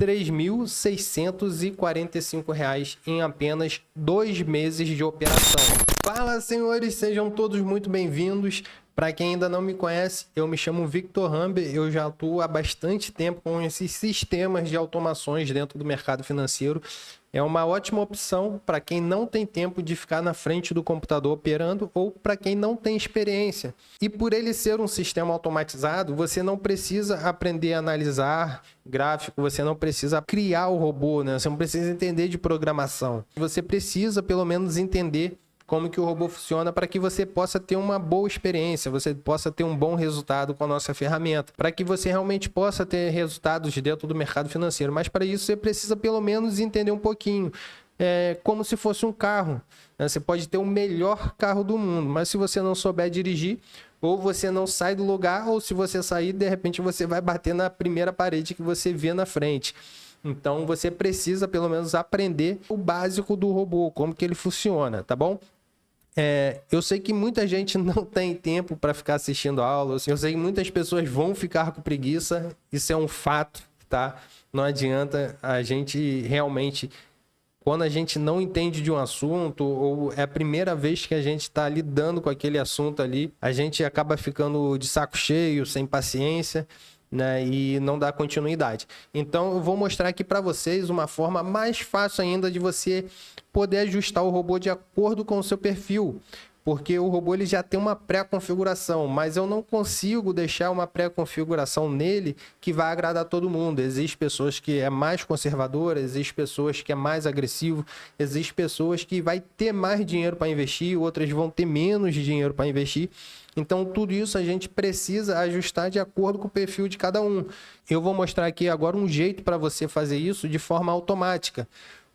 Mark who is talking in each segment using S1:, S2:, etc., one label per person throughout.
S1: R$ 3.645 em apenas 2 meses de operação. Fala, senhores, sejam todos muito bem-vindos. Para quem ainda não me conhece, eu me chamo Victor Humber, eu já atuo há bastante tempo com esses sistemas de automações dentro do mercado financeiro. É uma ótima opção para quem não tem tempo de ficar na frente do computador operando ou para quem não tem experiência. E por ele ser um sistema automatizado, você não precisa aprender a analisar gráfico, você não precisa criar o robô, né? Você não precisa entender de programação. Você precisa pelo menos entender como que o robô funciona para que você possa ter uma boa experiência, você possa ter um bom resultado com a nossa ferramenta, para que você realmente possa ter resultados dentro do mercado financeiro. Mas para isso você precisa pelo menos entender um pouquinho, como se fosse um carro, né? Você pode ter o melhor carro do mundo, mas se você não souber dirigir, ou você não sai do lugar, ou se você sair, de repente você vai bater na primeira parede que você vê na frente. Então você precisa pelo menos aprender o básico do robô, como que ele funciona, tá bom? Eu sei que muita gente não tem tempo para ficar assistindo aulas. Eu sei que muitas pessoas vão ficar com preguiça. Isso é um fato, tá? Não adianta a gente realmente... Quando a gente não entende de um assunto ou é a primeira vez que a gente está lidando com aquele assunto ali, a gente acaba ficando de saco cheio, sem paciência, né? E não dá continuidade. Então eu vou mostrar aqui para vocês uma forma mais fácil ainda de você poder ajustar o robô de acordo com o seu perfil, porque o robô ele já tem uma pré-configuração, mas eu não consigo deixar uma pré-configuração nele que vai agradar todo mundo. Existem pessoas que é mais conservadora, existem pessoas que é mais agressivo, existem pessoas que vai ter mais dinheiro para investir, outras vão ter menos dinheiro para investir. Então, tudo isso a gente precisa ajustar de acordo com o perfil de cada um. Eu vou mostrar aqui agora um jeito para você fazer isso de forma automática,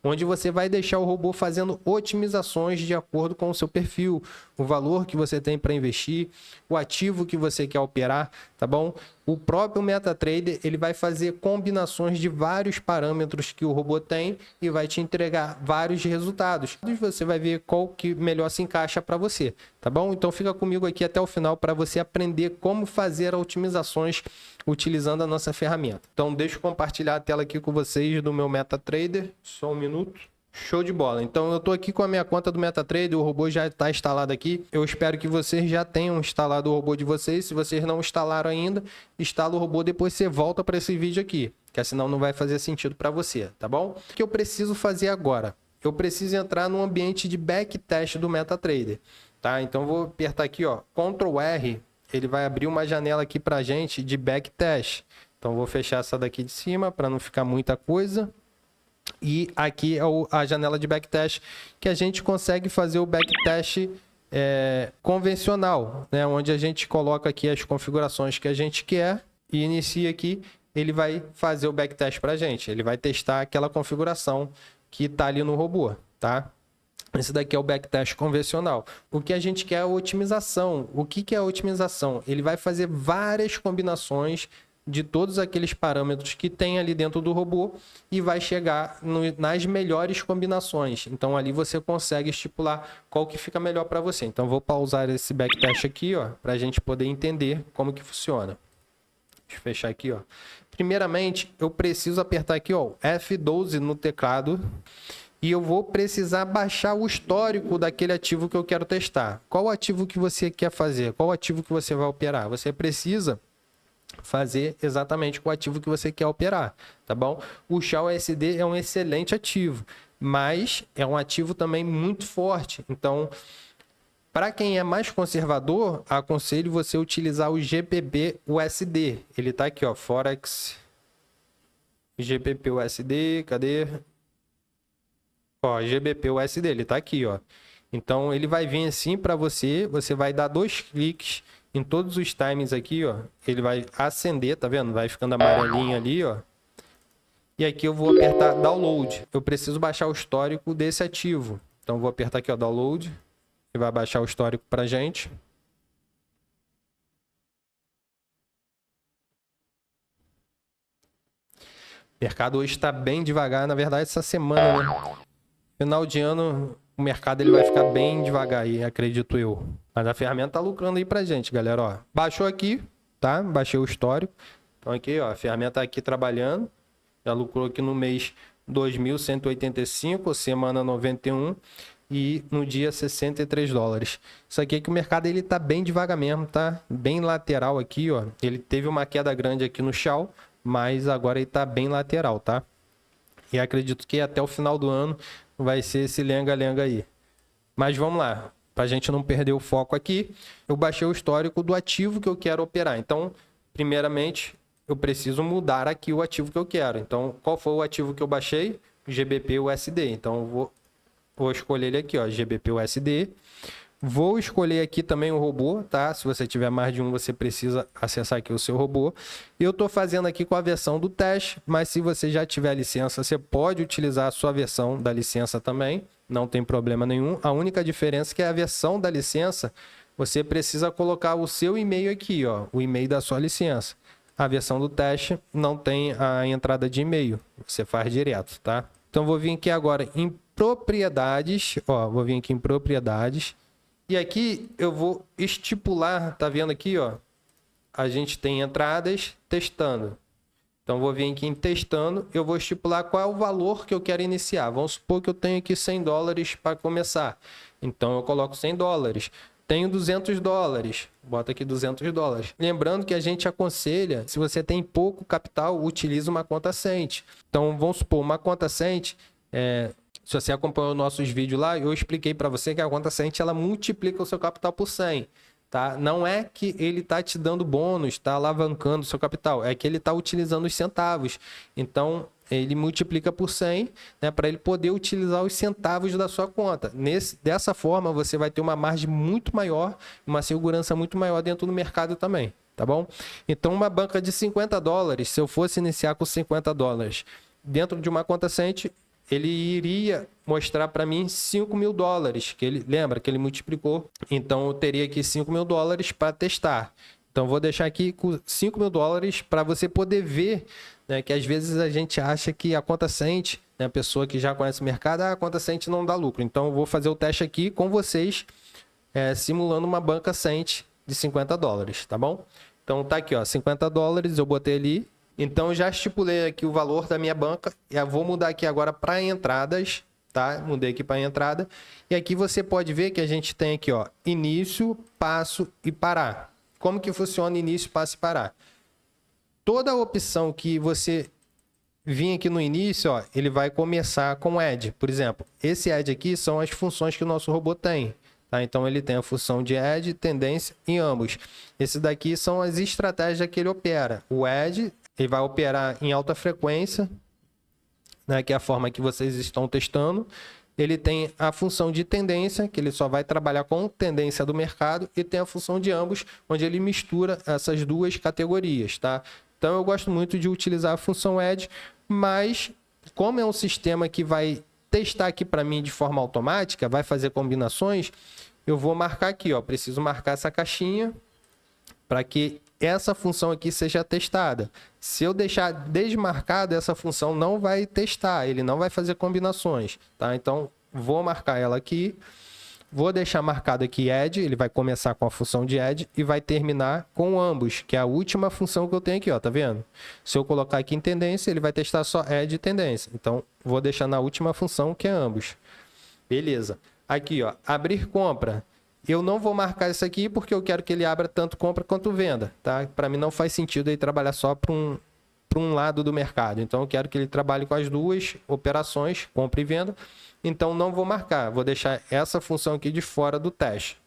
S1: onde você vai deixar o robô fazendo otimizações de acordo com o seu perfil, o valor que você tem para investir, o ativo que você quer operar, tá bom? O próprio MetaTrader, ele vai fazer combinações de vários parâmetros que o robô tem e vai te entregar vários resultados. Você vai ver qual que melhor se encaixa para você, tá bom? Então fica comigo aqui até o final para você aprender como fazer otimizações utilizando a nossa ferramenta. Então deixa eu compartilhar a tela aqui com vocês do meu MetaTrader, só um minuto. Show de bola. Então eu estou aqui com a minha conta do MetaTrader, o robô já está instalado aqui. Eu espero que vocês já tenham instalado o robô de vocês. Se vocês não instalaram ainda, instala o robô, depois você volta para esse vídeo aqui, que senão não vai fazer sentido para você, tá bom? O que eu preciso fazer agora? Eu preciso entrar no ambiente de backtest do MetaTrader, tá? Então eu vou apertar aqui, ó, Ctrl R, ele vai abrir uma janela aqui para a gente de backtest. Então eu vou fechar essa daqui de cima para não ficar muita coisa. E aqui é a janela de backtest, que a gente consegue fazer o backtest convencional, né? Onde a gente coloca aqui as configurações que a gente quer e inicia aqui, ele vai fazer o backtest para a gente. Ele vai testar aquela configuração que está ali no robô, tá? Esse daqui é o backtest convencional. O que a gente quer é a otimização. O que é a otimização? Ele vai fazer várias combinações de todos aqueles parâmetros que tem ali dentro do robô e vai chegar nas melhores combinações. Então ali você consegue estipular qual que fica melhor para você. Então vou pausar esse backtest aqui, ó, para a gente poder entender como que funciona. Deixa eu fechar aqui, ó. Primeiramente, eu preciso apertar aqui, ó, F12 no teclado e eu vou precisar baixar o histórico daquele ativo que eu quero testar. Qual ativo que você quer fazer? Qual ativo que você vai operar? Você precisa fazer exatamente o ativo que você quer operar, tá bom? O SHA-USD é um excelente ativo, mas é um ativo também muito forte. Então, para quem é mais conservador, aconselho você utilizar o GBP-USD. Ele tá aqui, ó, Forex GBP-USD, cadê? Ó, GBP-USD, ele tá aqui, ó. Então, ele vai vir assim para você, você vai dar 2 cliques em todos os timings aqui, ó, ele vai acender, tá vendo? Vai ficando amarelinho ali, ó. E aqui eu vou apertar Download. Eu preciso baixar o histórico desse ativo. Então vou apertar aqui, ó, Download. E vai baixar o histórico pra gente. O mercado hoje está bem devagar. Na verdade, essa semana, né? Final de ano, o mercado ele vai ficar bem devagar aí, acredito eu. Mas a ferramenta tá lucrando aí pra gente, galera, ó. Baixou aqui, tá? Baixei o histórico. Então aqui, ó, a ferramenta tá aqui trabalhando. Já lucrou aqui no mês 2.185, semana 91 e no dia 63 dólares. Isso aqui é que o mercado ele tá bem devagar mesmo, tá? Bem lateral aqui, ó. Ele teve uma queda grande aqui no Shell, mas agora ele tá bem lateral, tá? E acredito que até o final do ano vai ser esse lenga-lenga aí. Mas vamos lá, para a gente não perder o foco aqui, eu baixei o histórico do ativo que eu quero operar. Então, primeiramente, eu preciso mudar aqui o ativo que eu quero. Então, qual foi o ativo que eu baixei? O GBP/USD. Então, eu vou escolher ele aqui, ó, GBP/USD. Vou escolher aqui também o robô, tá? Se você tiver mais de um, você precisa acessar aqui o seu robô. Eu estou fazendo aqui com a versão do teste, mas se você já tiver a licença, você pode utilizar a sua versão da licença também. Não tem problema nenhum. A única diferença é que a versão da licença, você precisa colocar o seu e-mail aqui, ó, o e-mail da sua licença. A versão do teste não tem a entrada de e-mail, você faz direto, tá? Então, vou vir aqui agora em propriedades, ó, vou vir aqui em propriedades. E aqui eu vou estipular, tá vendo aqui, ó? A gente tem entradas testando. Então, vou vir aqui em testando, eu vou estipular qual é o valor que eu quero iniciar. Vamos supor que eu tenho aqui 100 dólares para começar. Então, eu coloco 100 dólares. Tenho 200 dólares, bota aqui 200 dólares. Lembrando que a gente aconselha, se você tem pouco capital, utilize uma conta Cent. Então, vamos supor, uma conta Cent, se você acompanhou nossos vídeos lá, eu expliquei para você que a conta Cent, ela multiplica o seu capital por 100. Tá? Não é que ele está te dando bônus, está alavancando o seu capital, é que ele está utilizando os centavos. Então, ele multiplica por 100, né, para ele poder utilizar os centavos da sua conta. Dessa forma, você vai ter uma margem muito maior, uma segurança muito maior dentro do mercado também, tá bom? Então, uma banca de 50 dólares, se eu fosse iniciar com 50 dólares dentro de uma conta Cent, ele iria mostrar para mim 5 mil dólares, que ele lembra que ele multiplicou. Então, eu teria aqui 5 mil dólares para testar. Então, vou deixar aqui com 5 mil dólares para você poder ver, né, que às vezes a gente acha que a conta Cent, né, a pessoa que já conhece o mercado, a conta Cent não dá lucro. Então, eu vou fazer o teste aqui com vocês, simulando uma banca Cent de 50 dólares, tá bom? Então, tá aqui, ó, 50 dólares, eu botei ali. Então, eu já estipulei aqui o valor da minha banca. Eu vou mudar aqui agora para entradas, tá? Mudei aqui para entrada. E aqui você pode ver que a gente tem aqui, ó, início, passo e parar. Como que funciona início, passo e parar? Toda opção que você vir aqui no início, ó, ele vai começar com add. Por exemplo, esse add aqui são as funções que o nosso robô tem. Tá? Então, ele tem a função de add, tendência em ambos. Esse daqui são as estratégias que ele opera. O add, ele vai operar em alta frequência, né, que é a forma que vocês estão testando. Ele tem a função de tendência, que ele só vai trabalhar com tendência do mercado, e tem a função de ambos, onde ele mistura essas duas categorias, tá? Então, eu gosto muito de utilizar a função add, mas como é um sistema que vai testar aqui para mim de forma automática, vai fazer combinações, eu vou marcar aqui, ó, preciso marcar essa caixinha para que essa função aqui seja testada. Se eu deixar desmarcado, essa função não vai testar, ele não vai fazer combinações, tá? Então, vou marcar ela aqui, vou deixar marcado aqui add, ele vai começar com a função de add e vai terminar com ambos, que é a última função que eu tenho aqui, ó, tá vendo? Se eu colocar aqui em tendência, ele vai testar só add e tendência. Então, vou deixar na última função, que é ambos. Beleza. Aqui, ó, abrir compra. Eu não vou marcar isso aqui porque eu quero que ele abra tanto compra quanto venda, tá? Para mim não faz sentido ele trabalhar só para um lado do mercado. Então, eu quero que ele trabalhe com as duas operações, compra e venda. Então, não vou marcar. Vou deixar essa função aqui de fora do teste.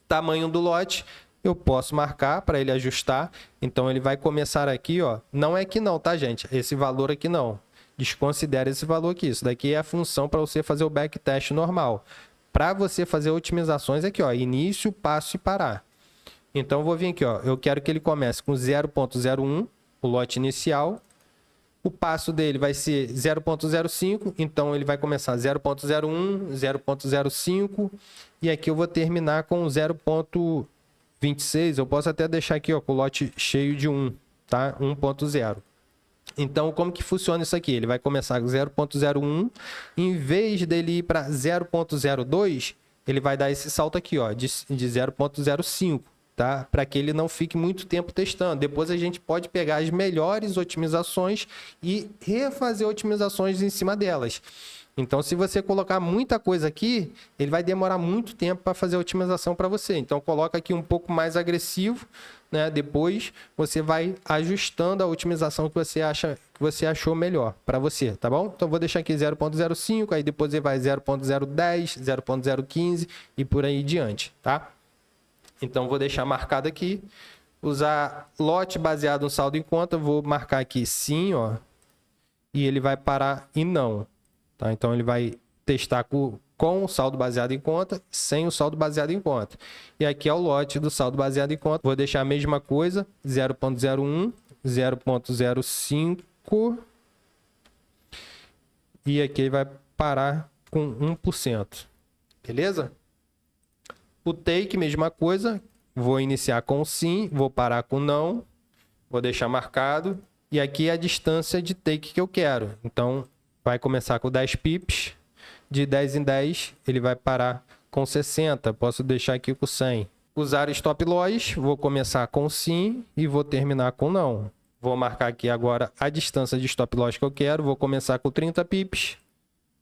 S1: Tamanho do lote, eu posso marcar para ele ajustar. Então, ele vai começar aqui, ó. Não é aqui não, tá, gente? Esse valor aqui não. Desconsidere esse valor aqui. Isso daqui é a função para você fazer o backtest normal. Para você fazer otimizações aqui, ó, início, passo e parar. Então, eu vou vir aqui, ó, eu quero que ele comece com 0.01, o lote inicial. O passo dele vai ser 0.05, então ele vai começar 0.01, 0.05, e aqui eu vou terminar com 0.26. Eu posso até deixar aqui, ó, com o lote cheio de 1, tá? 1.0. Então, como que funciona isso aqui? Ele vai começar com 0.01, em vez dele ir para 0.02, ele vai dar esse salto aqui, ó, de 0.05. tá? Para que ele não fique muito tempo testando. Depois a gente pode pegar as melhores otimizações e refazer otimizações em cima delas. Então, se você colocar muita coisa aqui, ele vai demorar muito tempo para fazer a otimização para você. Então, coloca aqui um pouco mais agressivo, né? Depois você vai ajustando a otimização que você achou melhor para você, tá bom? Então, vou deixar aqui 0.05, aí depois ele vai 0.010, 0.015 e por aí diante, tá? Então, vou deixar marcado aqui. Usar lote baseado no saldo em conta, vou marcar aqui sim, ó. E ele vai parar em não. Tá? Então, ele vai testar com o saldo baseado em conta, sem o saldo baseado em conta. E aqui é o lote do saldo baseado em conta. Vou deixar a mesma coisa, 0.01, 0.05. E aqui ele vai parar com 1%. Beleza? O take, mesma coisa. Vou iniciar com sim, vou parar com não. Vou deixar marcado. E aqui é a distância de take que eu quero. Então, vai começar com 10 pips, de 10 em 10 ele vai parar com 60, posso deixar aqui com 100. Usar stop loss, vou começar com sim e vou terminar com não. Vou marcar aqui agora a distância de stop loss que eu quero, vou começar com 30 pips,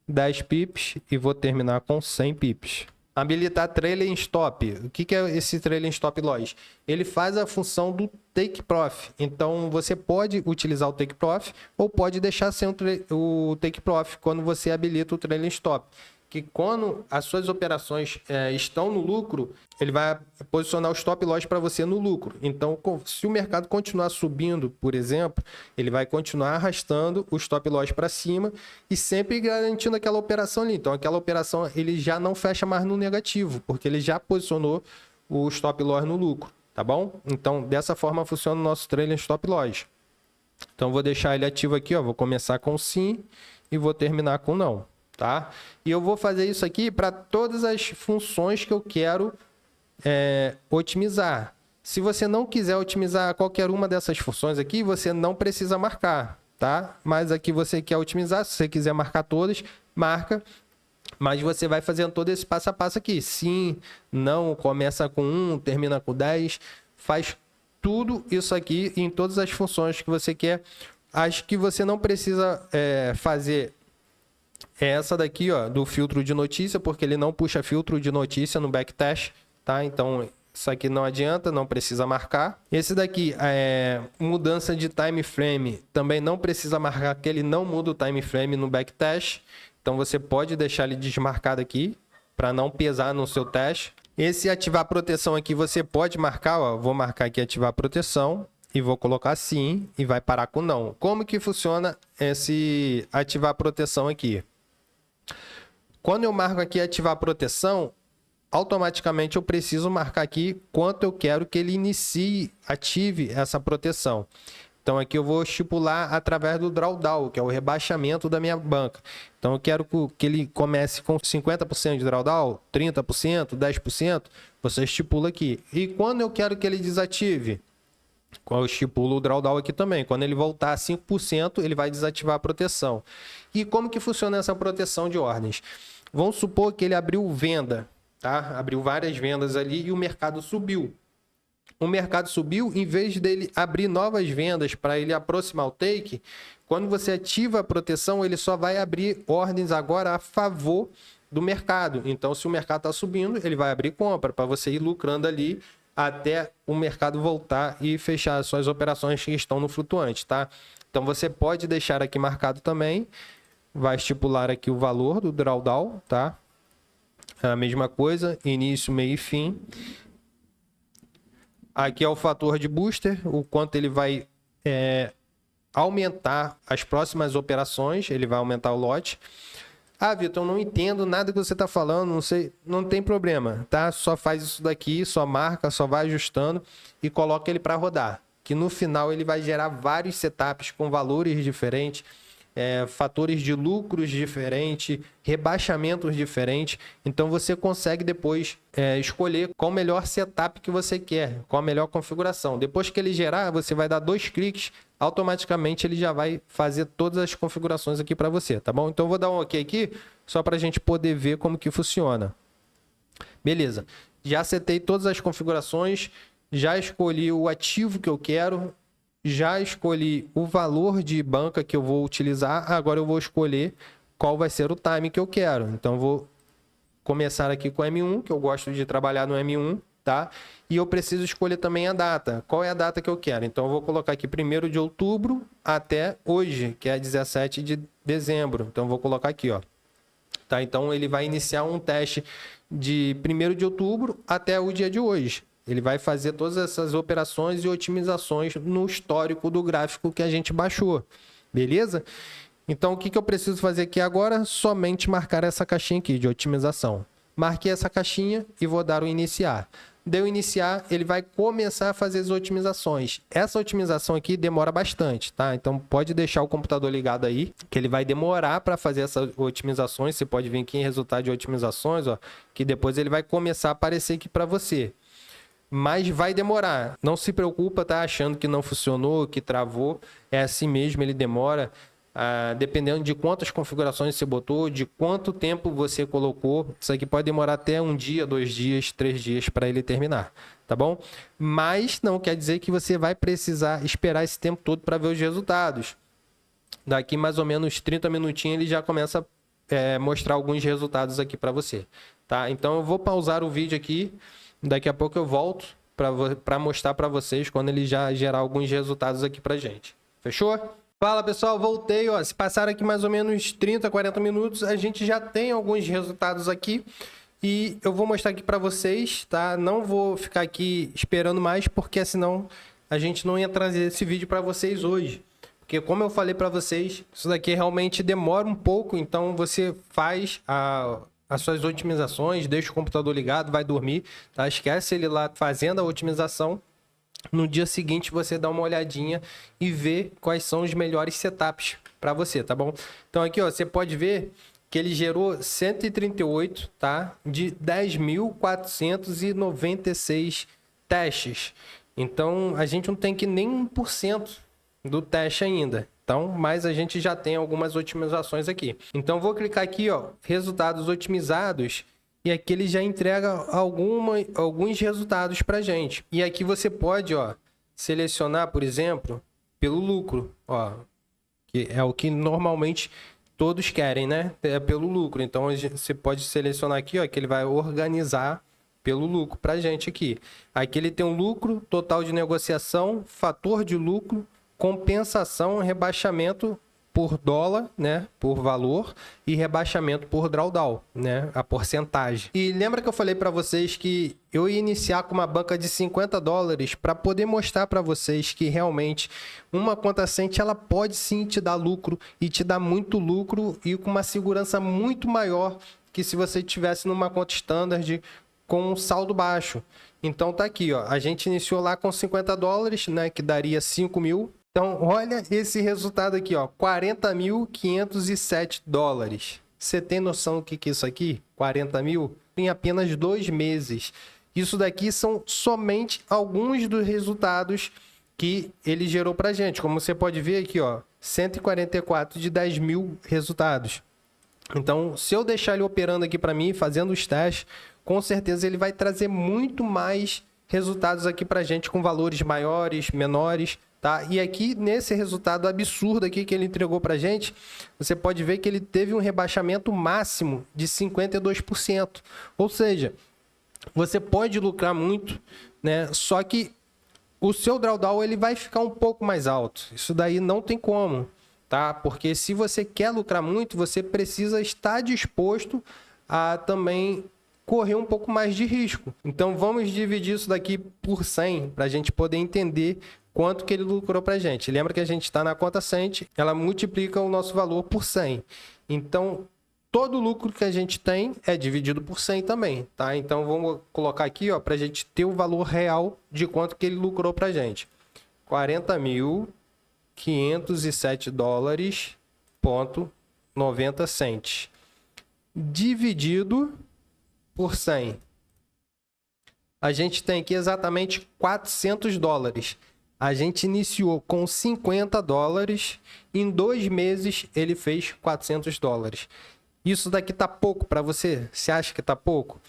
S1: 10 pips e vou terminar com 100 pips. Habilitar trailing stop. O que é esse trailing stop loss? Ele faz a função do take profit. Então, você pode utilizar o take profit ou pode deixar sem o take profit quando você habilita o trailing stop. Que quando as suas operações estão no lucro, ele vai posicionar o stop loss para você no lucro. Então, se o mercado continuar subindo, por exemplo, ele vai continuar arrastando o stop loss para cima e sempre garantindo aquela operação ali. Então, aquela operação ele já não fecha mais no negativo, porque ele já posicionou o stop loss no lucro, tá bom? Então, dessa forma funciona o nosso trailing stop loss. Então, vou deixar ele ativo aqui, ó. Vou começar com sim e vou terminar com não. Tá? E eu vou fazer isso aqui para todas as funções que eu quero otimizar. Se você não quiser otimizar qualquer uma dessas funções aqui, você não precisa marcar, tá? Mas aqui você quer otimizar, se você quiser marcar todas, marca. Mas você vai fazendo todo esse passo a passo aqui. Sim, não, começa com 1, termina com 10. Faz tudo isso aqui em todas as funções que você quer. As que você não precisa fazer é essa daqui, ó, do filtro de notícia, porque ele não puxa filtro de notícia no backtest, tá? Então, isso aqui não adianta, não precisa marcar. Esse daqui é mudança de time frame, também não precisa marcar, porque ele não muda o time frame no backtest. Então, você pode deixar ele desmarcado aqui, para não pesar no seu teste. Esse ativar proteção aqui, você pode marcar, ó, vou marcar aqui ativar proteção. E vou colocar sim e vai parar com não. Como que funciona esse ativar proteção aqui? Quando eu marco aqui ativar proteção, automaticamente eu preciso marcar aqui quanto eu quero que ele ative essa proteção. Então aqui eu vou estipular através do drawdown, que é o rebaixamento da minha banca. Então eu quero que ele comece com 50% de drawdown, 30%, 10%, você estipula aqui. E quando eu quero que ele desative? Eu estipulo o drawdown aqui também. Quando ele voltar a 5%, ele vai desativar a proteção. E como que funciona essa proteção de ordens? Vamos supor que ele abriu venda, tá? Abriu várias vendas ali e o mercado subiu. O mercado subiu, em vez dele abrir novas vendas para ele aproximar o take, quando você ativa a proteção, ele só vai abrir ordens agora a favor do mercado. Então, se o mercado está subindo, ele vai abrir compra para você ir lucrando ali até o mercado voltar e fechar as suas operações que estão no flutuante, tá? Então, você pode deixar aqui marcado também, vai estipular aqui o valor do drawdown, tá? A mesma coisa, início, meio e fim. Aqui é o fator de booster, o quanto ele vai aumentar as próximas operações, ele vai aumentar o lote. Ah, Vitor, eu não entendo nada que você está falando, não sei, não tem problema, tá? Só faz isso daqui, só marca, só vai ajustando e coloca ele para rodar. Que no final ele vai gerar vários setups com valores diferentes, fatores de lucros diferentes, rebaixamentos diferentes. Então você consegue depois escolher qual o melhor setup que você quer, qual a melhor configuração. Depois que ele gerar, você vai dar 2 cliques, automaticamente ele já vai fazer todas as configurações aqui para você, tá bom? Então eu vou dar um OK aqui, só para a gente poder ver como que funciona. Beleza, já setei todas as configurações, já escolhi o ativo que eu quero, já escolhi o valor de banca que eu vou utilizar, agora eu vou escolher qual vai ser o time que eu quero. Então, vou começar aqui com o M1, que eu gosto de trabalhar no M1, tá? E eu preciso escolher também a data. Qual é a data que eu quero? Então, eu vou colocar aqui 1º de outubro até hoje, que é 17 de dezembro. Então, eu vou colocar aqui, ó. Tá? Então, ele vai iniciar um teste de 1º de outubro até o dia de hoje. Ele vai fazer todas essas operações e otimizações no histórico do gráfico que a gente baixou. Beleza? Então, o que eu preciso fazer aqui agora? Somente marcar essa caixinha aqui de otimização. Marquei essa caixinha e vou dar o iniciar. Deu iniciar, ele vai começar a fazer as otimizações. Essa otimização aqui demora bastante, tá? Então, pode deixar o computador ligado aí, que ele vai demorar para fazer essas otimizações. Você pode vir aqui em resultado de otimizações, ó, que depois ele vai começar a aparecer aqui para você. Mas vai demorar. Não se preocupa, tá achando que não funcionou, que travou. É assim mesmo, ele demora. Dependendo de quantas configurações você botou, de quanto tempo você colocou. Isso aqui pode demorar até 1 dia, 2 dias, 3 dias para ele terminar, tá bom? Mas não quer dizer que você vai precisar esperar esse tempo todo para ver os resultados. Daqui mais ou menos 30 minutinhos ele já começa a mostrar alguns resultados aqui para você, tá? Então eu vou pausar o vídeo aqui, daqui a pouco eu volto para mostrar para vocês quando ele já gerar alguns resultados aqui para gente. Fechou? Fala pessoal, voltei, ó. Se passaram aqui mais ou menos 30, 40 minutos, a gente já tem alguns resultados aqui e eu vou mostrar aqui para vocês, tá? Não vou ficar aqui esperando mais, porque senão a gente não ia trazer esse vídeo para vocês hoje. Porque como eu falei para vocês, isso daqui realmente demora um pouco, então você faz as suas otimizações, deixa o computador ligado, vai dormir, tá? Esquece ele lá fazendo a otimização. No dia seguinte você dá uma olhadinha e vê quais são os melhores setups para você, tá bom? Então aqui, ó, você pode ver que ele gerou 138, tá? De 10.496 testes. Então a gente não tem que nem 1% do teste ainda. Então, mas a gente já tem algumas otimizações aqui. Então vou clicar aqui, ó, resultados otimizados. E aqui ele já entrega alguns resultados para a gente. E aqui você pode, ó, selecionar, por exemplo, pelo lucro, ó, que é o que normalmente todos querem, né? É pelo lucro. Então você pode selecionar aqui, ó, que ele vai organizar pelo lucro para a gente aqui. Aqui ele tem um lucro, total de negociação, fator de lucro, compensação, rebaixamento por dólar, né, por valor, e rebaixamento por drawdown, né, a porcentagem. E lembra que eu falei para vocês que eu ia iniciar com uma banca de $50 para poder mostrar para vocês que realmente uma conta Cent ela pode sim te dar lucro e te dar muito lucro e com uma segurança muito maior que se você tivesse numa conta standard com um saldo baixo. Então tá aqui, ó, a gente iniciou lá com $50, né, que daria 5 mil. Então, olha esse resultado aqui, ó, $40.507. Você tem noção do que é isso aqui? 40 mil em apenas 2 meses. Isso daqui são somente alguns dos resultados que ele gerou para gente. Como você pode ver aqui, ó, 144 de 10 mil resultados. Então, se eu deixar ele operando aqui para mim, fazendo os testes, com certeza ele vai trazer muito mais resultados aqui para gente com valores maiores, menores. Tá? E aqui, nesse resultado absurdo aqui que ele entregou para a gente, você pode ver que ele teve um rebaixamento máximo de 52%. Ou seja, você pode lucrar muito, né? Só que o seu drawdown ele vai ficar um pouco mais alto. Isso daí não tem como, tá? Porque se você quer lucrar muito, você precisa estar disposto a também correr um pouco mais de risco. Então, vamos dividir isso daqui por 100 para a gente poder entender quanto que ele lucrou para a gente. Lembra que a gente está na conta Cent, ela multiplica o nosso valor por 100. Então, todo lucro que a gente tem é dividido por 100 também, tá? Então, vamos colocar aqui, ó, para a gente ter o valor real de quanto que ele lucrou para a gente. $40.507,90 dividido por 100. A gente tem aqui exatamente $400. A gente iniciou com $50, em 2 meses ele fez $400. Isso daqui tá pouco para você? Você acha que tá pouco?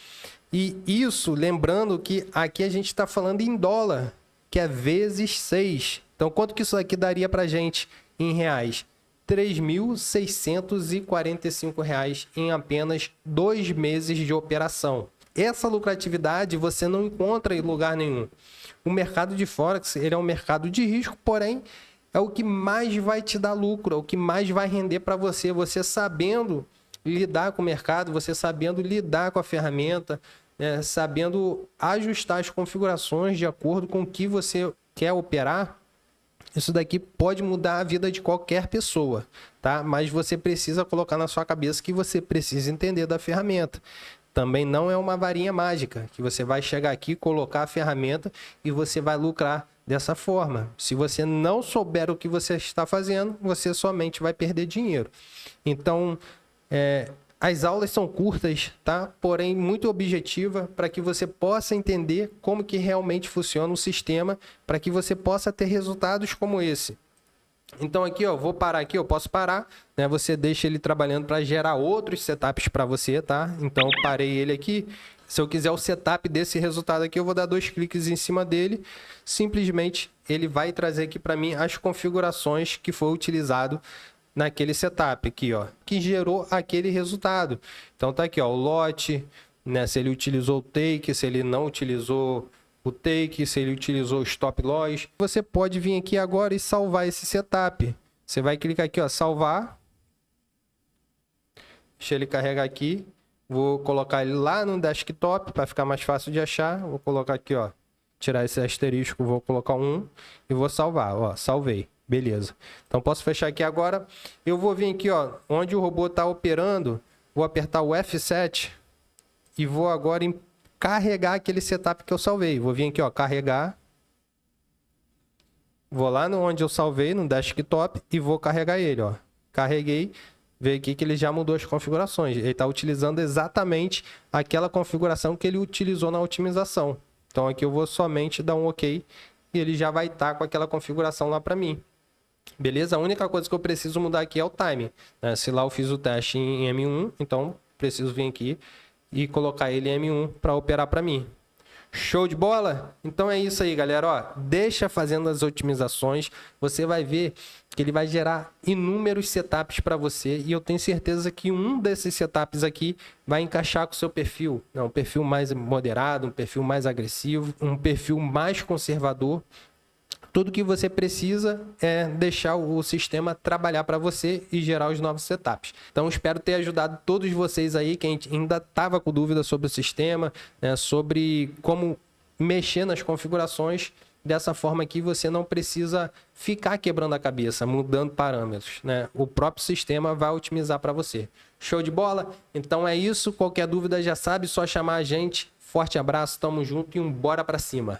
S1: E isso, lembrando que aqui a gente está falando em dólar, que é vezes 6. Então, quanto que isso aqui daria para a gente em reais? R$ 3.645 em apenas 2 meses de operação. Essa lucratividade você não encontra em lugar nenhum. O mercado de Forex, ele é um mercado de risco, porém, é o que mais vai te dar lucro, é o que mais vai render para você. Você sabendo lidar com o mercado, você sabendo lidar com a ferramenta, né, sabendo ajustar as configurações de acordo com o que você quer operar, isso daqui pode mudar a vida de qualquer pessoa, tá? Mas você precisa colocar na sua cabeça que você precisa entender da ferramenta. Também não é uma varinha mágica, que você vai chegar aqui, colocar a ferramenta e você vai lucrar dessa forma. Se você não souber o que você está fazendo, você somente vai perder dinheiro. Então, as aulas são curtas, tá? Porém, muito objetiva para que você possa entender como que realmente funciona o sistema, para que você possa ter resultados como esse. Então aqui, ó, vou parar aqui, eu posso parar, né? Você deixa ele trabalhando para gerar outros setups para você, tá? Então eu parei ele aqui. Se eu quiser o setup desse resultado aqui, eu vou dar 2 cliques em cima dele. Simplesmente ele vai trazer aqui para mim as configurações que foi utilizado naquele setup aqui, ó, que gerou aquele resultado. Então tá aqui, ó, o lote, né? Se ele utilizou o take, se ele não utilizou o take, se ele utilizou o stop loss. Você pode vir aqui agora e salvar esse setup. Você vai clicar aqui, ó, salvar. Deixa ele carregar aqui. Vou colocar ele lá no desktop para ficar mais fácil de achar. Vou colocar aqui, ó, tirar esse asterisco, vou colocar 1 e vou salvar, ó, salvei. Beleza. Então posso fechar aqui agora. Eu vou vir aqui, ó, onde o robô está operando, vou apertar o F7 e vou agora carregar aquele setup que eu salvei. Vou vir aqui, ó, carregar. Vou lá no onde eu salvei, no desktop, e vou carregar ele, ó. Carreguei, veio aqui que ele já mudou as configurações. Ele está utilizando exatamente aquela configuração que ele utilizou na otimização. Então aqui eu vou somente dar um OK e ele já vai estar com aquela configuração lá para mim. Beleza? A única coisa que eu preciso mudar aqui é o time, né? Se lá eu fiz o teste em M1, então preciso vir aqui e colocar ele em M1 para operar para mim. Show de bola? Então é isso aí, galera. Ó, deixa fazendo as otimizações. Você vai ver que ele vai gerar inúmeros setups para você. E eu tenho certeza que um desses setups aqui vai encaixar com o seu perfil. Um perfil mais moderado, um perfil mais agressivo, um perfil mais conservador. Tudo que você precisa é deixar o sistema trabalhar para você e gerar os novos setups. Então, espero ter ajudado todos vocês aí que ainda estava com dúvida sobre o sistema, né, sobre como mexer nas configurações. Dessa forma aqui, você não precisa ficar quebrando a cabeça, mudando parâmetros, né? O próprio sistema vai otimizar para você. Show de bola? Então é isso. Qualquer dúvida já sabe, só chamar a gente. Forte abraço, tamo junto e bora para cima.